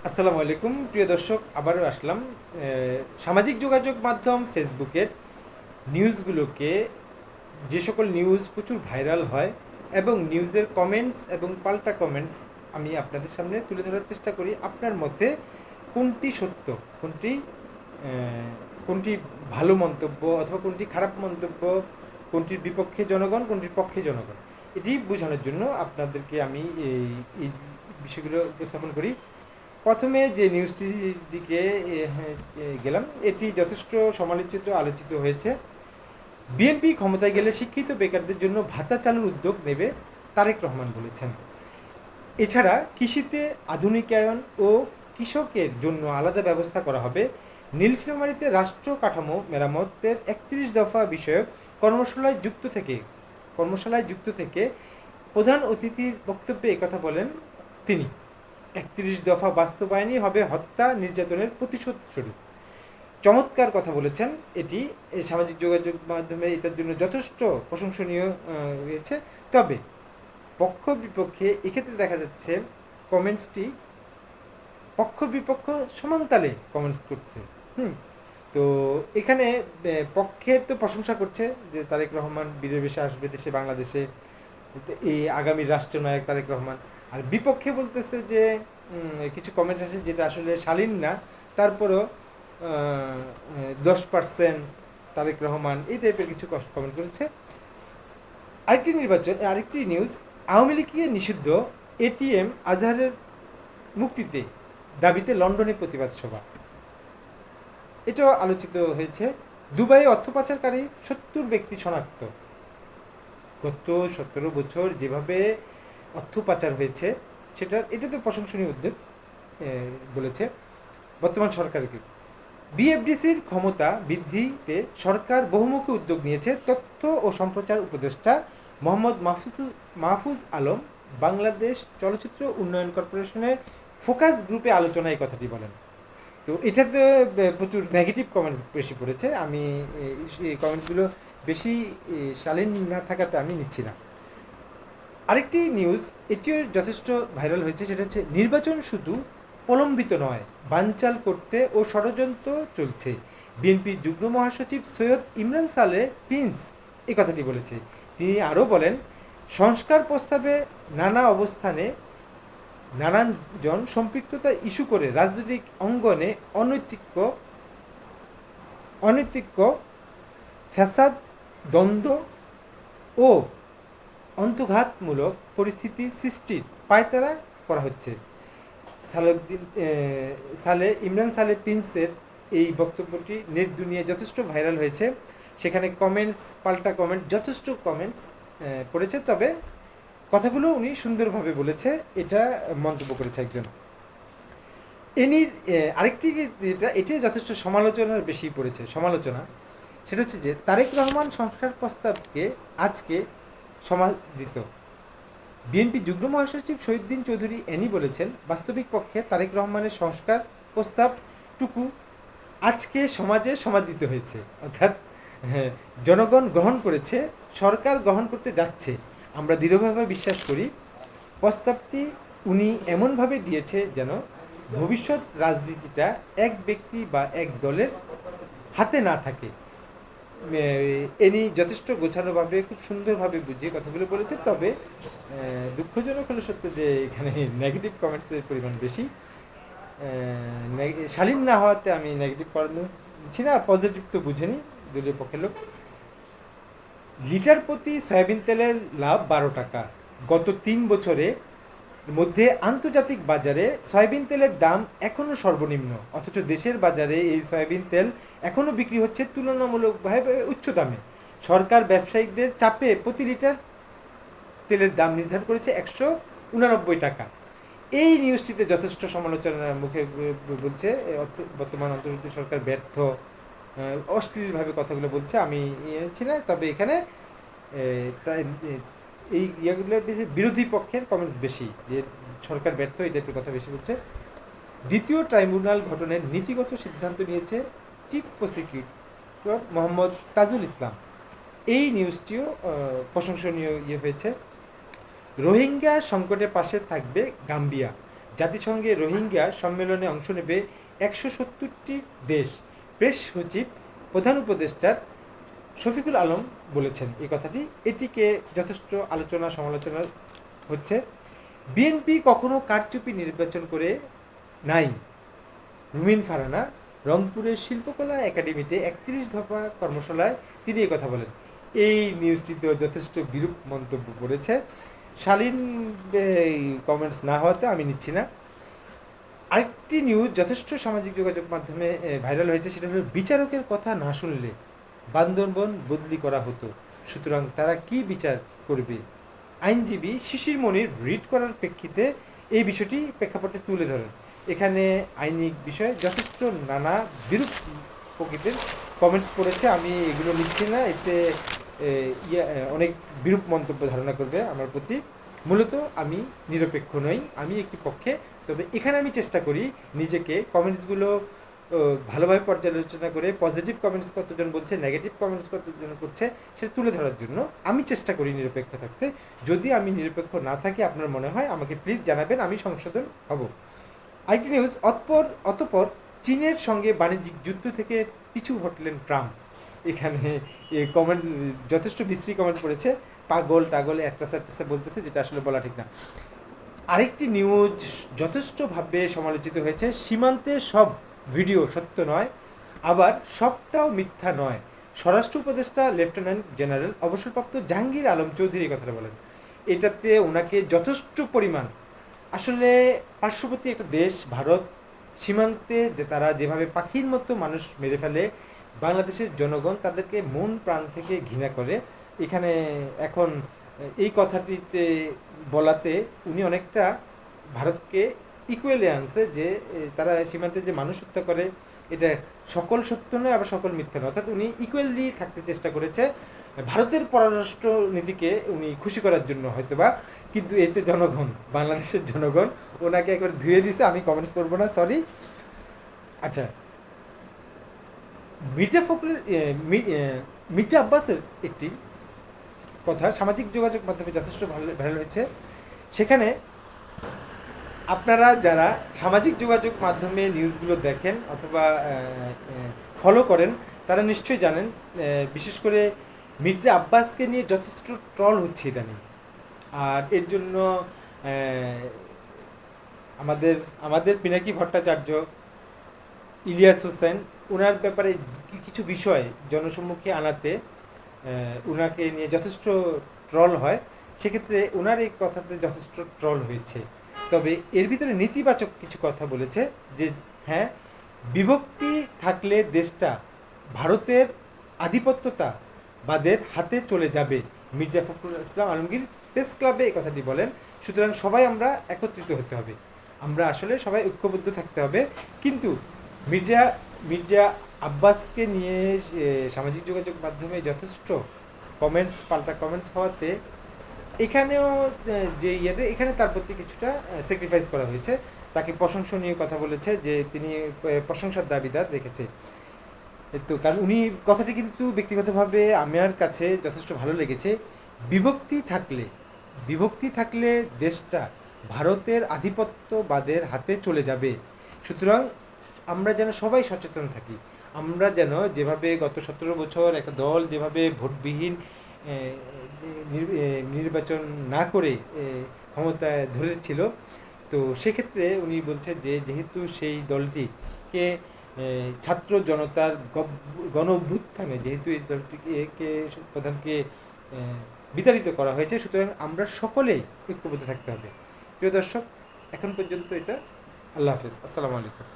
আসসালামু আলাইকুম প্রিয় দর্শক, আবারও আসলাম। সামাজিক যোগাযোগ মাধ্যম ফেসবুকের নিউজগুলোকে, যে সকল নিউজ প্রচুর ভাইরাল হয় এবং নিউজের কমেন্টস এবং পাল্টা কমেন্টস আমি আপনাদের সামনে তুলে ধরার চেষ্টা করি। আপনার মতে কোনটি সত্য, কোনটি কোনটি ভালো মন্তব্য অথবা কোনটি খারাপ মন্তব্য, কোনটির বিপক্ষে জনগণ, কোনটির পক্ষে জনগণ, এটি বোঝানোর জন্য আপনাদেরকে আমি এই বিষয়গুলো উপস্থাপন করি। প্রথমে যে নিউজটির দিকে গেলাম, এটি যথেষ্ট সমালোচিত, আলোচিত হয়েছে। বিএনপি ক্ষমতায় গেলে শিক্ষিত বেকারদের জন্য ভাতা চালুর উদ্যোগ নেবে তারেক রহমান বলেছেন। এছাড়া কৃষিতে আধুনিকায়ন ও কৃষকের জন্য আলাদা ব্যবস্থা করা হবে। নীলফামারীতে রাষ্ট্র কাঠামো মেরামতের ৩১ দফা বিষয়ক কর্মশালায় যুক্ত থেকে প্রধান অতিথির বক্তব্যে একথা বলেন তিনি। ৩১ দফা বাস্তবায়নই হবে হত্যা নির্যাতনের প্রতিশোধ স্বরূপ। চমৎকার কথা বলেছেন। এটি এই সামাজিক যোগাযোগ মাধ্যমে এটার জন্য যথেষ্ট প্রশংসনীয় হয়েছে। তবে পক্ষ বিপক্ষে এক্ষেত্রে দেখা যাচ্ছে কমেন্টসটি পক্ষ বিপক্ষ সমানতালে কমেন্টস করছে। তো এখানে পক্ষের তো প্রশংসা করছে যে তারেক রহমান বীরের বেশে আসবে দেশে, বাংলাদেশে এই আগামী রাষ্ট্রনায়ক তারেক রহমান। আর বিপক্ষে বলতেছে যে কিছু কমেন্টস আছে যেটা আসলে শালীন না, তারপরও 10% তারেক রহমান এই টাইপের কিছু কমেন্ট করেছে। আরেকটি নিউজ, আওয়ামী লীগকে নিষিদ্ধ এটিএম আজহারের মুক্তিতে দাবিতে লন্ডনে প্রতিবাদ সভা, এটাও আলোচিত হয়েছে। দুবাইয়ে অর্থ পাচারকারী 70 ব্যক্তি শনাক্ত। গত 17 বছর যেভাবে অর্থ পাচার হয়েছে এটা তো প্রশংসনীয় উদ্যোগ বলেছে বর্তমান সরকারকে। বিএফডিসির ক্ষমতা বৃদ্ধিতে সরকার বহুমুখী উদ্যোগ নিয়েছে। তথ্য ও সম্প্রচার উপদেষ্টা মোহাম্মদ মাহফুজ আলম বাংলাদেশ চলচ্চিত্র উন্নয়ন কর্পোরেশনের ফোকাস গ্রুপে আলোচনায় এই কথাটি বলেন। তো এটাতে প্রচুর নেগেটিভ কমেন্টস বেশি পড়েছে। আমি এই কমেন্টসগুলো বেশি শালীন না থাকাতে আমি নিচ্ছি না। আরেকটি নিউজ, এটিও যথেষ্ট ভাইরাল হয়েছে, সেটা হচ্ছে নির্বাচন শুধু প্রলম্বিত নয়, বানচাল করতে ও ষড়যন্ত্র চলছে। বিএনপি যুগ্ম মহাসচিব সৈয়দ ইমরান সালে প্রিন্স এই কথাটি বলেছে। তিনি আরও বলেন, সংস্কার প্রস্তাবে নানা অবস্থানে নানানজন সম্পৃক্ততা ইস্যু করে রাজনৈতিক অঙ্গনে অনৈতিক্য ফ্যাসাদ, দ্বন্দ্ব ও অন্তর্ঘাতমূলক পরিস্থিতির সৃষ্টির পায়তারা করা হচ্ছে। ইমরান সালে প্রিন্সের এই বক্তব্যটি নেট দুনিয়ায় যথেষ্ট ভাইরাল হয়েছে। সেখানে কমেন্টস, পাল্টা কমেন্ট, যথেষ্ট কমেন্টস পড়েছে। তবে কথাগুলো উনি সুন্দরভাবে বলেছে, এটা মন্তব্য করেছে একজন। আরেকটি এটিও যথেষ্ট সমালোচনার বেশি পড়েছে সমালোচনা। সেটা হচ্ছে যে তারেক রহমান সংস্কার প্রস্তাবকে আজকে সমাদিত। বিএনপি যুগ্ম মহাসচিব শহীদুদ্দীন চৌধুরী এনি বলেছেন, বাস্তবিক পক্ষে তারেক রহমানের সংস্কার প্রস্তাবটুকু আজকে সমাজে সমাদিত হয়েছে, অর্থাৎ জনগণ গ্রহণ করেছে, সরকার গ্রহণ করতে যাচ্ছে। আমরা দৃঢ়ভাবে বিশ্বাস করি প্রস্তাবটি উনি এমনভাবে দিয়েছে যেন ভবিষ্যৎ রাজনীতিটা এক ব্যক্তি বা এক দলের হাতে না থাকে। এনি যথেষ্ট গোছানোভাবে, খুব সুন্দরভাবে বুঝিয়ে কথাগুলো বলেছে। তবে দুঃখজনক হলো সত্য যে এখানে নেগেটিভ কমেন্টসের পরিমাণ বেশি। শালীন না হওয়াতে আমি নেগেটিভ করছি না, পজিটিভ তো বুঝেনি দলীয় পক্ষের লোক। লিটার প্রতি সয়াবিন তেলের লাভ 12 টাকা। গত 3 বছরে মধ্যে আন্তর্জাতিক বাজারে সয়াবিন তেলের দাম এখনও সর্বনিম্ন, অথচ দেশের বাজারে এই সয়াবিন তেল এখনও বিক্রি হচ্ছে তুলনামূলকভাবে উচ্চ দামে। সরকার ব্যবসায়িকদের চাপে প্রতি লিটার তেলের দাম নির্ধারণ করেছে 189 টাকা। এই নিউজটিতে যথেষ্ট সমালোচনার মুখে বলছে বর্তমান অন্তর্বর্তী সরকার ব্যর্থ, অশ্লীলভাবে কথাগুলো বলছে। আমি ছি না, তবে এখানে এই ইয়েগুলোর বেশি বিরোধী পক্ষের কমেন্টস বেশি, যে সরকার ব্যর্থ, এই টাইপের কথা বেশি বলছে। দ্বিতীয় ট্রাইব্যুনাল গঠনের নীতিগত সিদ্ধান্ত নিয়েছে চিফ প্রসিকিউটর মোহাম্মদ তাজুল ইসলাম। এই নিউজটিও প্রশংসনীয় হয়েছে। রোহিঙ্গা সংকটের পাশে থাকবে গাম্বিয়া। জাতিসংঘে রোহিঙ্গা সম্মেলনে অংশ নেবে 170টি দেশ। প্রেস সচিব প্রধান উপদেষ্টার শফিকুল আলম বলেছেন এই কথাটি। এটিকে যথেষ্ট আলোচনা সমালোচনা হচ্ছে। বিএনপি কখনো কারচুপি নির্বাচন করে নাই। রুমিন ফারহানা রংপুরের শিল্পকলা একাডেমিতে 31 দফা কর্মশালায় তিনি এই কথা বলেন। এই নিউজটিতেও যথেষ্ট বিরূপ মন্তব্য করেছে। শালীন কমেন্টস না হওয়াতে আমি নিচ্ছি না। আরেকটি নিউজ যথেষ্ট সামাজিক যোগাযোগ মাধ্যমে ভাইরাল হয়েছে, সেটা হলো বিচারকের কথা না শুনলে বান্দরবন বদলি করা হতো, সুতরাং তারা কি বিচার করবে। আইনজীবী শিশির মনির রিট করার প্রেক্ষিতে এই বিষয়টি প্রেক্ষাপটে তুলে ধরেন। এখানে আইনিক বিষয়ে যথেষ্ট নানা বিরূপ প্রকৃতির কমেন্টস পড়েছে। আমি এগুলো লিখছি না, এতে অনেক বিরূপ মন্তব্য ধারণা করবে আমার প্রতি। মূলত আমি নিরপেক্ষ নই, আমি একটি পক্ষে। তবে এখানে আমি চেষ্টা করি নিজেকে কমেন্টসগুলো ভালোভাবে পর্যালোচনা করে পজিটিভ কমেন্টস কতজন বলছে, নেগেটিভ কমেন্টস কতজন করছে সেটা তুলে ধরার জন্য আমি চেষ্টা করি নিরপেক্ষ থাকতে। যদি আমি নিরপেক্ষ না থাকি আপনার মনে হয় আমাকে প্লিজ জানাবেন, আমি সংশোধন হব। আরেকটি নিউজ, অতপর চীনের সঙ্গে বাণিজ্যিক যুদ্ধ থেকে পিছু হটলেন ট্রাম্প। এখানে কমেন্ট যথেষ্ট বিশ্রী কমেন্ট করেছে, পাগল টাগল একটা বলতেছে, যেটা আসলে বলা ঠিক না। আরেকটি নিউজ যথেষ্টভাবে সমালোচিত হয়েছে, সীমান্তে সব ভিডিও সত্য নয়, আবার সবটাও মিথ্যা নয়। স্বরাষ্ট্র উপদেষ্টা লেফটেন্যান্ট জেনারেল অবসরপ্রাপ্ত জাহাঙ্গীর আলম চৌধুরী কথাটা বলেন। এটাতে ওনাকে যথেষ্ট পরিমাণ, আসলে পার্শ্ববর্তী একটা দেশ ভারত, সীমান্তে যে তারা যেভাবে পাখির মতো মানুষ মেরে ফেলে, বাংলাদেশের জনগণ তাদেরকে মন প্রাণ থেকে ঘৃণা করে। এখানে এখন এই কথাটিতে বলাতে উনি অনেকটা ভারতকে ইকুয়ালি আনছে, যে তারা সীমান্তে যে মানুষ হত্যা করে এটা সকল সত্য নয়, আবার সকল মিথ্যা নয়। অর্থাৎ উনি ইকুয়ালি থাকতে চেষ্টা করেছে ভারতের পররাষ্ট্র নীতিকে উনি খুশি করার জন্য হয়তোবা, কিন্তু এতে জনগণ, বাংলাদেশের জনগণ ওনাকে একবার ধুয়ে দিছে। আমি কমেন্টস করবো না, সরি। আচ্ছা, মির্জা আব্বাসের একটি কথা সামাজিক যোগাযোগ মাধ্যমে যথেষ্ট ভালো হয়েছে। সেখানে আপনারা যারা সামাজিক যোগাযোগ মাধ্যমে নিউজগুলো দেখেন অথবা ফলো করেন তারা নিশ্চয়ই জানেন, বিশেষ করে মির্জা আব্বাসকে নিয়ে যথেষ্ট ট্রল হচ্ছে ইদানিং। আর এর জন্য আমাদের পিনাকি ভট্টাচার্য, ইলিয়াস হোসেন, ওনার ব্যাপারে কিছু বিষয় জনসম্মুখে আনাতে ওনাকে নিয়ে যথেষ্ট ট্রল হয়। সেক্ষেত্রে ওনার এই কথাতে যথেষ্ট ট্রল হয়েছে। তবে এর ভিতরে নেতিবাচক কিছু কথা বলেছে, যে হ্যাঁ, বিভক্তি থাকলে দেশটা ভারতের আধিপত্যতাবাদের হাতে চলে যাবে। মির্জা ফখরুল ইসলাম আলমগীর প্রেস ক্লাবে এই কথাটি বলেন। সুতরাং সবাই আমরা একত্রিত হতে হবে, আমরা আসলে সবাই ঐক্যবদ্ধ থাকতে হবে। কিন্তু মির্জা আব্বাসকে নিয়ে সামাজিক যোগাযোগ মাধ্যমে যথেষ্ট পাল্টা কমেন্টস হওয়াতে এখানেও যে এখানে তার প্রতি কিছুটা স্যাক্রিফাইস করা হয়েছে। তাকে প্রশংসনীয় কথা বলেছে, যে তিনি প্রশংসার দাবিদার রেখেছে। তো কারণ উনি কথাটি কিন্তু ব্যক্তিগতভাবে আমার কাছে যথেষ্ট ভালো লেগেছে। বিভক্তি থাকলে দেশটা ভারতের আধিপত্যবাদের হাতে চলে যাবে। সুতরাং আমরা যেন সবাই সচেতন থাকি। আমরা যেন যেভাবে গত 17 বছর একটা দল যেভাবে ভোটবিহীন নির্বাচন না করে ক্ষমতায় ধরেছিল, তো সেক্ষেত্রে উনি বলছেন যে যেহেতু সেই দলটিকে ছাত্র জনতার গণ অভ্যুত্থানে যেহেতু এই দলটিকে প্রধানকে বিতাড়িত করা হয়েছে, সুতরাং আমরা সকলেই ঐক্যবদ্ধ থাকতে হবে। প্রিয় দর্শক, এখন পর্যন্ত এটা। আল্লাহ হাফেজ, আসসালামু আলাইকুম।